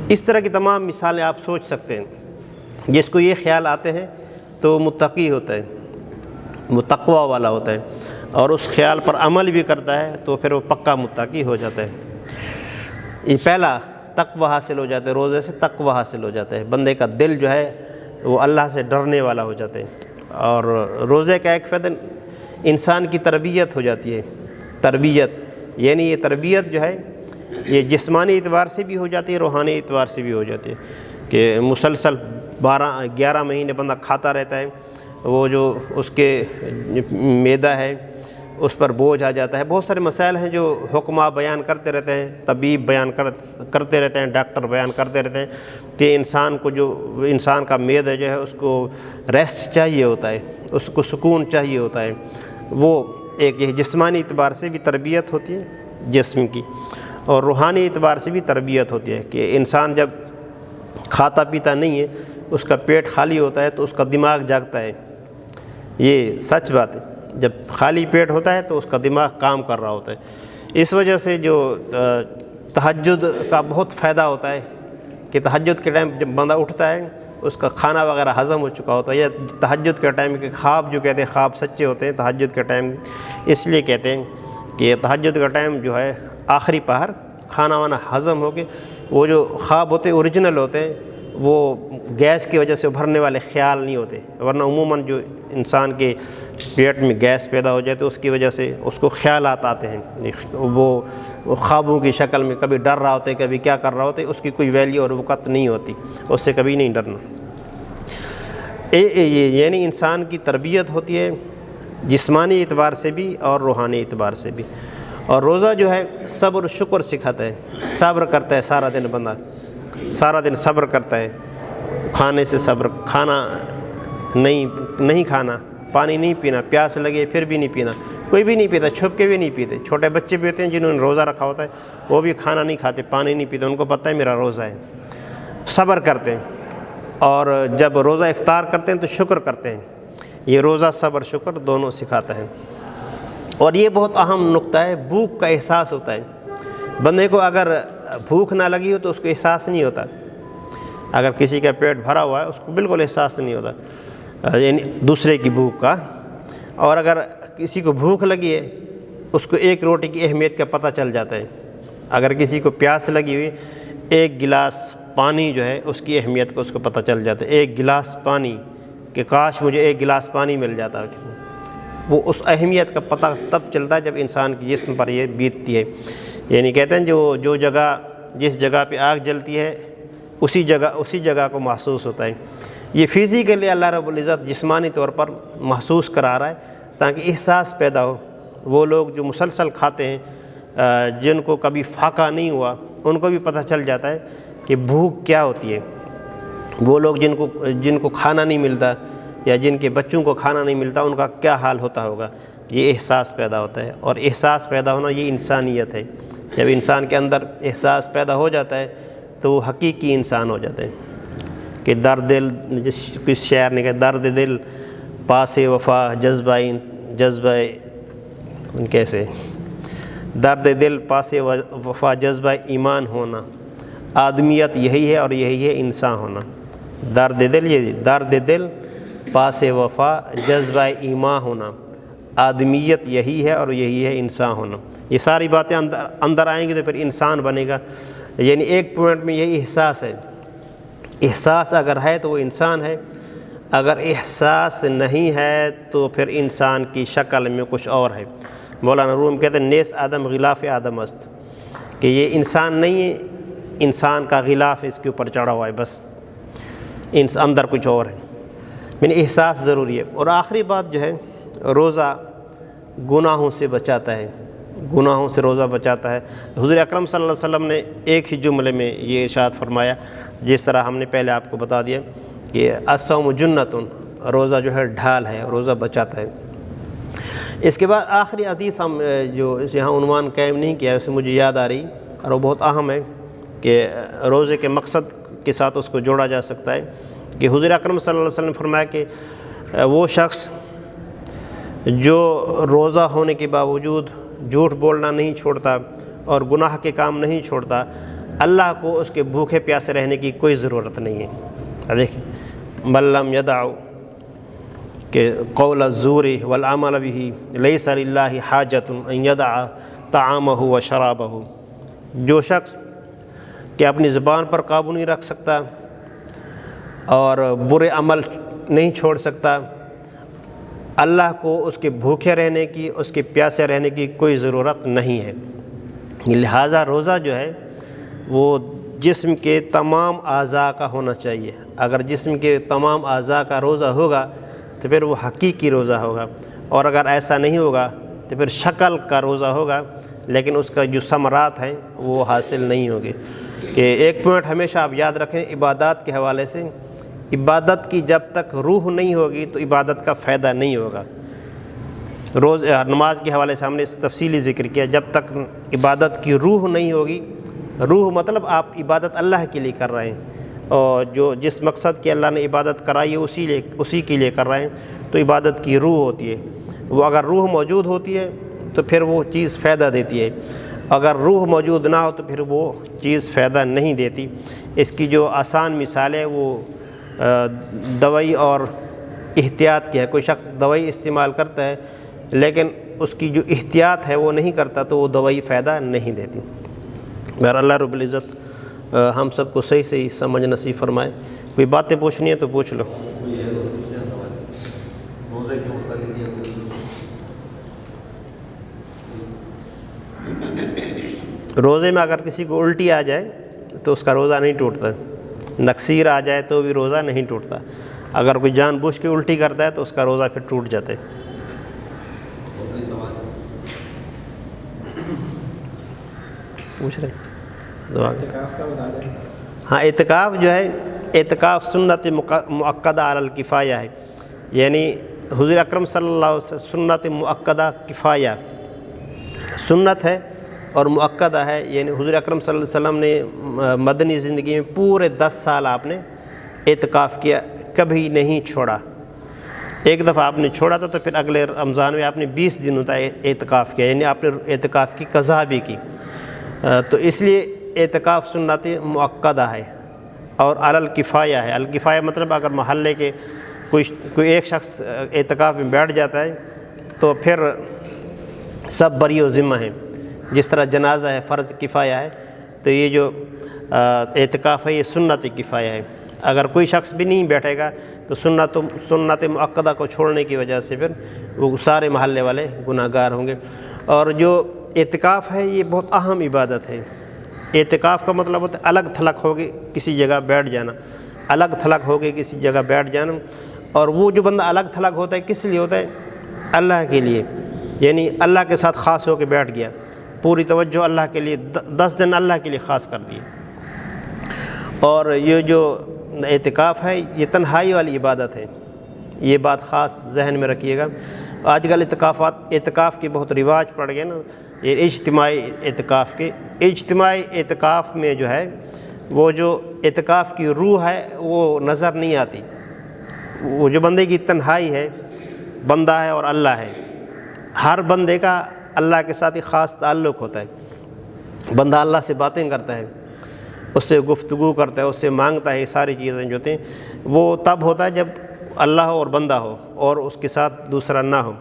اس طرح کی تمام مثالیں آپ سوچ سکتے ہیں۔ جس کو یہ خیال آتے ہیں تو وہ متقی ہوتا ہے، وہ تقوی والا ہوتا ہے، اور اس خیال پر عمل بھی کرتا ہے تو پھر وہ پکا متقی ہو جاتا ہے۔ یہ پہلا تقوی حاصل ہو جاتا ہے، روزے سے تقوی حاصل ہو جاتا ہے، بندے کا دل جو ہے وہ اللہ سے ڈرنے والا ہو جاتا ہے۔ اور روزے کا ایک فائدہ انسان کی تربیت ہو جاتی ہے۔ تربیت یعنی یہ تربیت جو ہے یہ جسمانی اعتبار سے بھی ہو جاتی ہے، روحانی اعتبار سے بھی ہو جاتی ہے کہ مسلسل 11 مہینے بندہ کھاتا رہتا ہے، وہ جو اس کے معدہ ہے اس پر بوجھ آ جاتا ہے۔ بہت سارے مسائل ہیں جو حکماں بیان کرتے رہتے ہیں، طبیب بیان کرتے رہتے ہیں، ڈاکٹر بیان کرتے رہتے ہیں کہ انسان کا معدہ جو ہے اس کو ریسٹ چاہیے ہوتا ہے، اس کو سکون چاہیے ہوتا ہے۔ وہ ایک یہ جسمانی اعتبار سے بھی تربیت ہوتی ہے جسم کی، اور روحانی اعتبار سے بھی تربیت ہوتی ہے کہ انسان جب کھاتا پیتا نہیں ہے، اس کا پیٹ خالی ہوتا ہے تو اس کا دماغ جاگتا ہے۔ یہ سچ بات ہے، جب خالی پیٹ ہوتا ہے تو اس کا دماغ کام کر رہا ہوتا ہے۔ اس وجہ سے جو تہجد کا بہت فائدہ ہوتا ہے کہ تہجد کے ٹائم جب بندہ اٹھتا ہے اس کا کھانا وغیرہ ہضم ہو چکا ہوتا ہے، یا تہجد کے ٹائم کے خواب جو کہتے ہیں خواب سچے ہوتے ہیں تہجد کے ٹائم، اس لیے کہتے ہیں کہ تہجد کا ٹائم جو ہے آخری پہر کھانا وانا ہضم ہو کے وہ جو خواب ہوتے ہیں اوریجنل ہوتے ہیں، وہ گیس کی وجہ سے ابھرنے والے خیال نہیں ہوتے، ورنہ عموماً جو انسان کے پیٹ میں گیس پیدا ہو جائے تو اس کی وجہ سے اس کو خیالات آتے ہیں، وہ خوابوں کی شکل میں کبھی ڈر رہا ہوتا ہے، کبھی کیا کر رہا ہوتا ہے، اس کی کوئی ویلیو اور وقت نہیں ہوتی، اس سے کبھی نہیں ڈرنا۔ یعنی انسان کی تربیت ہوتی ہے جسمانی اعتبار سے بھی اور روحانی اعتبار سے بھی۔ اور روزہ جو ہے صبر و شکر سکھاتا ہے، صبر کرتا ہے سارا دن، بندہ سارا دن صبر کرتا ہے، کھانے سے صبر، کھانا نہیں کھانا، پانی نہیں پینا، پیاس لگے پھر بھی نہیں پینا، کوئی بھی نہیں پیتا، چھپ کے بھی نہیں پیتے۔ چھوٹے بچے بھی ہوتے ہیں جنہوں نے روزہ رکھا ہوتا ہے، وہ بھی کھانا نہیں کھاتے، پانی نہیں پیتے، ان کو پتہ ہے میرا روزہ ہے، صبر کرتے ہیں۔ اور جب روزہ افطار کرتے ہیں تو شکر کرتے ہیں۔ یہ روزہ صبر شکر دونوں سکھاتا ہے۔ اور یہ بہت اہم نقطہ ہے، بھوک کا احساس ہوتا ہے بندے کو۔ اگر بھوک نہ لگی ہو تو اس کو احساس نہیں ہوتا۔ اگر کسی کا پیٹ بھرا ہوا ہے اس کو بالکل احساس نہیں ہوتا، یعنی دوسرے کی بھوک کا۔ اور اگر کسی کو بھوک لگی ہے اس کو ایک روٹی کی اہمیت کا پتہ چل جاتا ہے۔ اگر کسی کو پیاس لگی ہوئی، ایک گلاس پانی جو ہے اس کی اہمیت کا اس کو پتہ چل جاتا ہے۔ ایک گلاس پانی، کہ کاش مجھے ایک گلاس پانی مل جاتا، وہ اس اہمیت کا پتہ تب چلتا ہے جب انسان کے جسم پر یہ بیتتی ہے۔ یعنی کہتے ہیں جو جگہ جس جگہ پہ آگ جلتی ہے اسی جگہ کو محسوس ہوتا ہے۔ یہ فزیکلی اللہ رب العزت جسمانی طور پر محسوس کرا رہا ہے تاکہ احساس پیدا ہو۔ وہ لوگ جو مسلسل کھاتے ہیں، جن کو کبھی فاقہ نہیں ہوا، ان کو بھی پتہ چل جاتا ہے کہ بھوک کیا ہوتی ہے۔ وہ لوگ جن کو کھانا نہیں ملتا یا جن کے بچوں کو کھانا نہیں ملتا، ان کا کیا حال ہوتا ہوگا۔ یہ احساس پیدا ہوتا ہے، اور احساس پیدا ہونا یہ انسانیت ہے۔ جب انسان کے اندر احساس پیدا ہو جاتا ہے تو وہ حقیقی انسان ہو جاتے ہیں۔ کہ درد دل، جس کس شاعر نے کہا، درد دل پاس وفا جذبہ کیسے، درد دل پاس وفا جذبہ ایمان ہونا، آدمیت یہی ہے اور یہی ہے انسان ہونا۔ درد دل، یہ درد دل پاس وفا جذبہ ایمان ہونا، آدمیت یہی ہے اور یہی ہے انسان ہونا۔ یہ ساری باتیں اندر آئیں گی تو پھر انسان بنے گا۔ یعنی ایک پوائنٹ میں یہی احساس ہے، احساس اگر ہے تو وہ انسان ہے، اگر احساس نہیں ہے تو پھر انسان کی شکل میں کچھ اور ہے۔ مولانا روم کہتے ہیں نیس آدم غلاف آدم است، کہ یہ انسان نہیں ہے، انسان کا غلاف اس کے اوپر چڑھا ہوا ہے، بس اندر کچھ اور ہے۔ یعنی احساس ضروری ہے۔ اور آخری بات جو ہے، روزہ گناہوں سے بچاتا ہے، گناہوں سے روزہ بچاتا ہے۔ حضور اکرم صلی اللہ علیہ وسلم نے ایک ہی جملے میں یہ ارشاد فرمایا، جس طرح ہم نے پہلے آپ کو بتا دیا کہ الصوم جنۃ، روزہ جو ہے ڈھال ہے، روزہ بچاتا ہے۔ اس کے بعد آخری حدیث ہم جو یہاں عنوان قائم نہیں کیا، اسے مجھے یاد آ رہی، اور وہ بہت اہم ہے کہ روزے کے مقصد کے ساتھ اس کو جوڑا جا سکتا ہے، کہ حضور اکرم صلی اللہ علیہ وسلم نے فرمایا کہ وہ شخص جو روزہ ہونے کے باوجود جھوٹ بولنا نہیں چھوڑتا اور گناہ کے کام نہیں چھوڑتا، اللہ کو اس کے بھوکے پیاسے رہنے کی کوئی ضرورت نہیں ہے۔ دیکھیں من لم یدع کہ قول الزور والعمل به لیس للہ حاجۃ ان یدع طعامہ و شرابہ، جو شخص کہ اپنی زبان پر قابو نہیں رکھ سکتا اور برے عمل نہیں چھوڑ سکتا، اللہ کو اس کے بھوکے رہنے کی، اس کے پیاسے رہنے کی کوئی ضرورت نہیں ہے۔ لہٰذا روزہ جو ہے وہ جسم کے تمام اعضاء کا ہونا چاہیے۔ اگر جسم کے تمام اعضاء کا روزہ ہوگا تو پھر وہ حقیقی روزہ ہوگا، اور اگر ایسا نہیں ہوگا تو پھر شکل کا روزہ ہوگا، لیکن اس کا جو ثمرات ہیں وہ حاصل نہیں ہوگی۔ کہ ایک پوائنٹ ہمیشہ آپ یاد رکھیں عبادات کے حوالے سے، عبادت کی جب تک روح نہیں ہوگی تو عبادت کا فائدہ نہیں ہوگا۔ نماز کے حوالے سے ہم نے اس تفصیلی ذکر کیا، جب تک عبادت کی روح نہیں ہوگی، روح مطلب آپ عبادت اللہ کے لیے کر رہے ہیں، اور جس مقصد کی اللہ نے عبادت کرائی ہے اسی کے لیے کر رہے ہیں، تو عبادت کی روح ہوتی ہے۔ وہ اگر روح موجود ہوتی ہے تو پھر وہ چیز فائدہ دیتی ہے، اگر روح موجود نہ ہو تو پھر وہ چیز فائدہ نہیں دیتی۔ اس کی جو آسان مثال ہے وہ دوائی اور احتیاط کی ہے۔ کوئی شخص دوائی استعمال کرتا ہے لیکن اس کی جو احتیاط ہے وہ نہیں کرتا تو وہ دوائی فائدہ نہیں دیتی۔ بہر اللہ رب العزت ہم سب کو صحیح صحیح سمجھ نصیب فرمائے۔ کوئی باتیں پوچھنی ہے تو پوچھ لو۔ روزے میں اگر کسی کو الٹی آ جائے تو اس کا روزہ نہیں ٹوٹتا، نکسیر آ جائے تو بھی روزہ نہیں ٹوٹتا، اگر کوئی جان بوجھ کے الٹی کرتا ہے تو اس کا روزہ پھر ٹوٹ جاتا ہے۔ پوچھ رہے دعا۔ ہاں اعتکاف جو ہے، اعتکاف سنت مؤکدہ علی الکفایہ ہے، یعنی حضور اکرم صلی اللہ علیہ وسلم سنت مؤکدہ کفایہ سنت ہے اور مؤکدہ ہے، یعنی حضور اکرم صلی اللہ علیہ وسلم نے مدنی زندگی میں پورے 10 سال آپ نے اعتکاف کیا، کبھی نہیں چھوڑا۔ ایک دفعہ آپ نے چھوڑا تھا تو پھر اگلے رمضان میں آپ نے 20 دنوں تک اعتکاف کیا، یعنی آپ نے اعتکاف کی قضا بھی کی۔ تو اس لیے اعتکاف سنت مؤکدہ ہے اور علی الکفایہ ہے۔ الکفایہ مطلب اگر محلے کے کوئی ایک شخص اعتکاف میں بیٹھ جاتا ہے تو پھر سب بری و ذمہ ہیں، جس طرح جنازہ ہے فرض کفایہ ہے، تو یہ جو اعتکاف ہے یہ سنت کفایہ ہے۔ اگر کوئی شخص بھی نہیں بیٹھے گا تو سنت مؤکدہ کو چھوڑنے کی وجہ سے پھر وہ سارے محلے والے گناہ گار ہوں گے۔ اور جو اعتکاف ہے یہ بہت اہم عبادت ہے۔ اعتکاف کا مطلب ہوتا ہے الگ تھلگ ہو کے کسی جگہ بیٹھ جانا، الگ تھلگ ہو کے کسی جگہ بیٹھ جانا۔ اور وہ جو بندہ الگ تھلگ ہوتا ہے کس لیے ہوتا ہے؟ اللہ کے لیے، یعنی اللہ کے ساتھ خاص ہو کے بیٹھ گیا، پوری توجہ اللہ کے لیے، 10 دن اللہ کے لیے خاص کر دیے۔ اور یہ جو اعتکاف ہے یہ تنہائی والی عبادت ہے، یہ بات خاص ذہن میں رکھیے گا۔ آج کل اعتکاف کے بہت رواج پڑ گئے نا، یہ اجتماعی اعتکاف کے۔ اجتماعی اعتکاف میں جو ہے وہ جو اعتکاف کی روح ہے وہ نظر نہیں آتی۔ وہ جو بندے کی تنہائی ہے، بندہ ہے اور اللہ ہے، ہر بندے کا اللہ کے ساتھ ایک خاص تعلق ہوتا ہے۔ بندہ اللہ سے باتیں کرتا ہے، اس سے گفتگو کرتا ہے، اس سے مانگتا ہے، یہ ساری چیزیں جو ہوتی ہیں وہ تب ہوتا ہے جب اللہ ہو اور بندہ ہو اور اس کے ساتھ دوسرا نہ ہو۔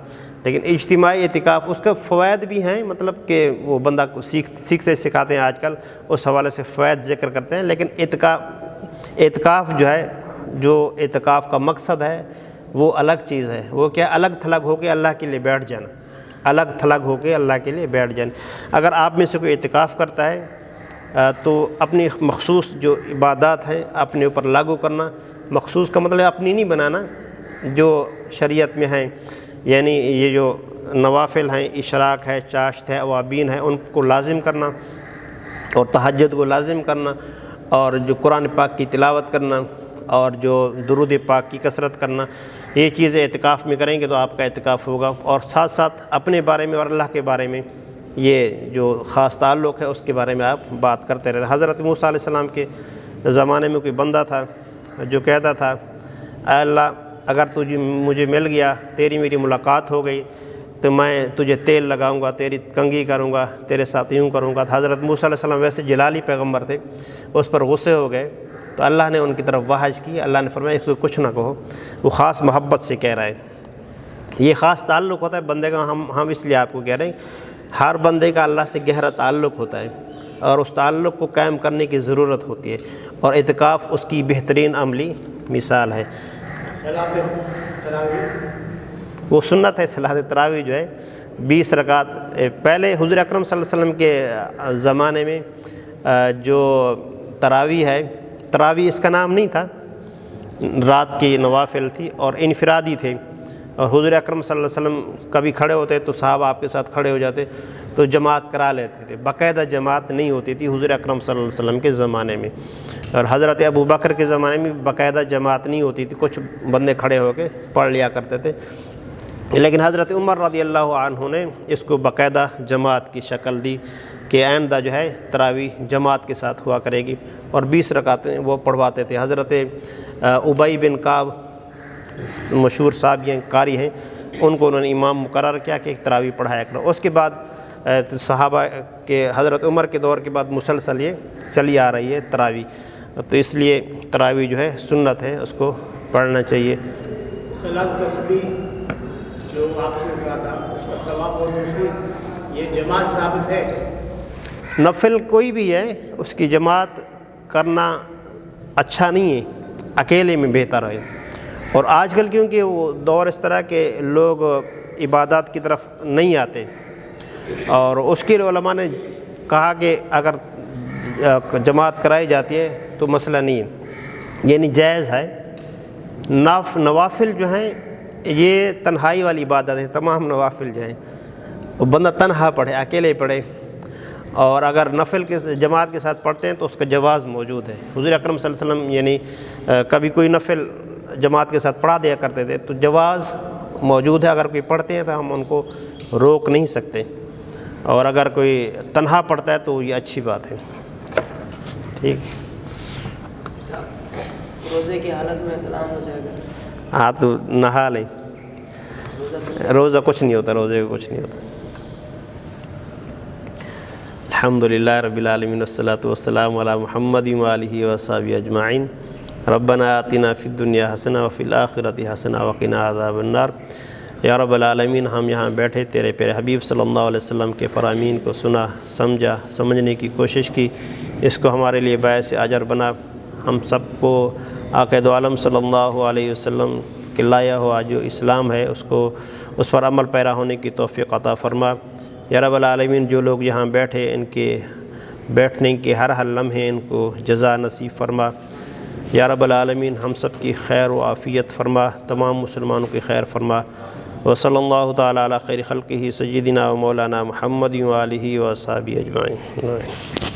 لیکن اجتماعی اعتکاف اس کا فوائد بھی ہیں، مطلب کہ وہ بندہ کو سیکھتے سکھاتے ہیں آج کل، اس حوالے سے فوائد ذکر کرتے ہیں۔ لیکن اعتکاف جو ہے، جو اعتکاف کا مقصد ہے وہ الگ چیز ہے۔ وہ کیا؟ الگ تھلگ ہو کے اللہ کے لیے بیٹھ جانا، الگ تھلگ ہو کے اللہ کے لیے بیٹھ جانا۔ اگر آپ میں سے کوئی اعتکاف کرتا ہے تو اپنی مخصوص جو عبادات ہیں اپنے اوپر لاگو کرنا، مخصوص کا مطلب اپنی نہیں بنانا، جو شریعت میں ہیں، یعنی یہ جو نوافل ہیں، اشراق ہے، چاشت ہے، اوابین ہے، ان کو لازم کرنا، اور تہجد کو لازم کرنا، اور جو قرآن پاک کی تلاوت کرنا، اور جو درود پاک کی کثرت کرنا، یہ چیزیں اعتکاف میں کریں گے تو آپ کا اعتکاف ہوگا۔ اور ساتھ ساتھ اپنے بارے میں اور اللہ کے بارے میں یہ جو خاص تعلق ہے اس کے بارے میں آپ بات کرتے رہتے۔ حضرت موسیٰ علیہ السلام کے زمانے میں کوئی بندہ تھا جو کہتا تھا اے اللہ اگر تجھے مجھے مل گیا، تیری میری ملاقات ہو گئی تو میں تجھے تیل لگاؤں گا، تیری کنگھی کروں گا، تیرے ساتھ یوں کروں گا۔ حضرت موسیٰ علیہ السلام ویسے جلالی پیغمبر تھے، اس پر غصے ہو گئے تو اللہ نے ان کی طرف وحج کی، اللہ نے فرمایا اس کو کچھ نہ کہو، وہ خاص محبت سے کہہ رہا ہے۔ یہ خاص تعلق ہوتا ہے بندے کا، ہم اس لیے آپ کو کہہ رہے ہیں ہر بندے کا اللہ سے گہرا تعلق ہوتا ہے اور اس تعلق کو قائم کرنے کی ضرورت ہوتی ہے، اور اعتکاف اس کی بہترین عملی مثال ہے۔ وہ سنت ہے صلاۃ تراویح جو ہے 20 رکعت۔ پہلے حضور اکرم صلی اللہ علیہ وسلم کے زمانے میں جو تراویح ہے، تراویح اس کا نام نہیں تھا، رات کی نوافل تھی اور انفرادی تھے، اور حضور اکرم صلی اللہ علیہ وسلم کبھی کھڑے ہوتے تو صحابہ آپ کے ساتھ کھڑے ہو جاتے تو جماعت کرا لیتے تھے، باقاعدہ جماعت نہیں ہوتی تھی حضور اکرم صلی اللہ علیہ وسلم کے زمانے میں، اور حضرت ابو بکر کے زمانے میں باقاعدہ جماعت نہیں ہوتی تھی، کچھ بندے کھڑے ہو کے پڑھ لیا کرتے تھے، لیکن حضرت عمر رضی اللہ عنہ نے اس کو باقاعدہ جماعت کی شکل دی کہ آئندہ جو ہے تراویح جماعت کے ساتھ ہوا کرے گی، اور 20 رکعتیں وہ پڑھواتے تھے۔ حضرت ابی بن کعب مشہور صحابی ہیں، قاری ہیں، ان کو انہوں نے امام مقرر کیا کہ تراویح پڑھایا کرو۔ اس کے بعد صحابہ کے حضرت عمر کے دور کے بعد مسلسل یہ چلی آ رہی ہے تراویح، تو اس لیے تراویح جو ہے سنت ہے، اس کو پڑھنا چاہیے۔ صلاۃ تسبیح جو آپ نے کہا تھا اس کا ثواب اور نزول یہ جماعت ثابت ہے؟ نفل کوئی بھی ہے اس کی جماعت کرنا اچھا نہیں ہے، اکیلے میں بہتر ہے، اور آج کل کیونکہ وہ دور اس طرح کے لوگ عبادات کی طرف نہیں آتے، اور اس کے لیے علماء نے کہا کہ اگر جماعت کرائی جاتی ہے تو مسئلہ نہیں ہے، یعنی جائز ہے۔ نوافل جو ہیں یہ تنہائی والی عبادت ہے، تمام نوافل جو ہیں وہ بندہ تنہا پڑھے، اکیلے پڑھے، اور اگر نفل کے جماعت کے ساتھ پڑھتے ہیں تو اس کا جواز موجود ہے۔ حضور اکرم صلی اللہ علیہ وسلم یعنی کبھی کوئی نفل جماعت کے ساتھ پڑھا دیا کرتے تھے تو جواز موجود ہے، اگر کوئی پڑھتے ہیں تو ہم ان کو روک نہیں سکتے، اور اگر کوئی تنہا پڑھتا ہے تو یہ اچھی بات ہے۔ ٹھیک، روزے کی حالت میں احتلام ہو جائے گا؟ ہاں تو نہا لیں، روزہ کچھ نہیں ہوتا، روزے کو کچھ نہیں ہوتا۔ الحمدللہ رب العالمین والصلاۃ والسلام علی محمد وآلہ وصحبہ اجمعین۔ ربنا آتنا فی الدنیا حسنہ وفی الآخرۃ حسنہ وقنا عذاب النار۔ یا رب العالمین، ہم یہاں بیٹھے تیرے پیارے حبیب صلی اللہ علیہ وسلم کے فرامین کو سنا، سمجھا، سمجھنے کی کوشش کی، اس کو ہمارے لیے باعث اجر بنا۔ ہم سب کو آقا دو عالم صلی اللہ علیہ وسلم کے لایا ہوا جو اسلام ہے اس پر عمل پیرا ہونے کی توفیق عطا فرما۔ یا رب العالمین، جو لوگ یہاں بیٹھے ان کے بیٹھنے کے ہر لمحے ان کو جزا نصیب فرما۔ یا رب العالمین، ہم سب کی خیر و عافیت فرما، تمام مسلمانوں کی خیر فرما۔ وصلی اللہ تعالی علی خیر خلقہ سیدنا و مولانا محمد و آلہ و صحبہ اجمعین۔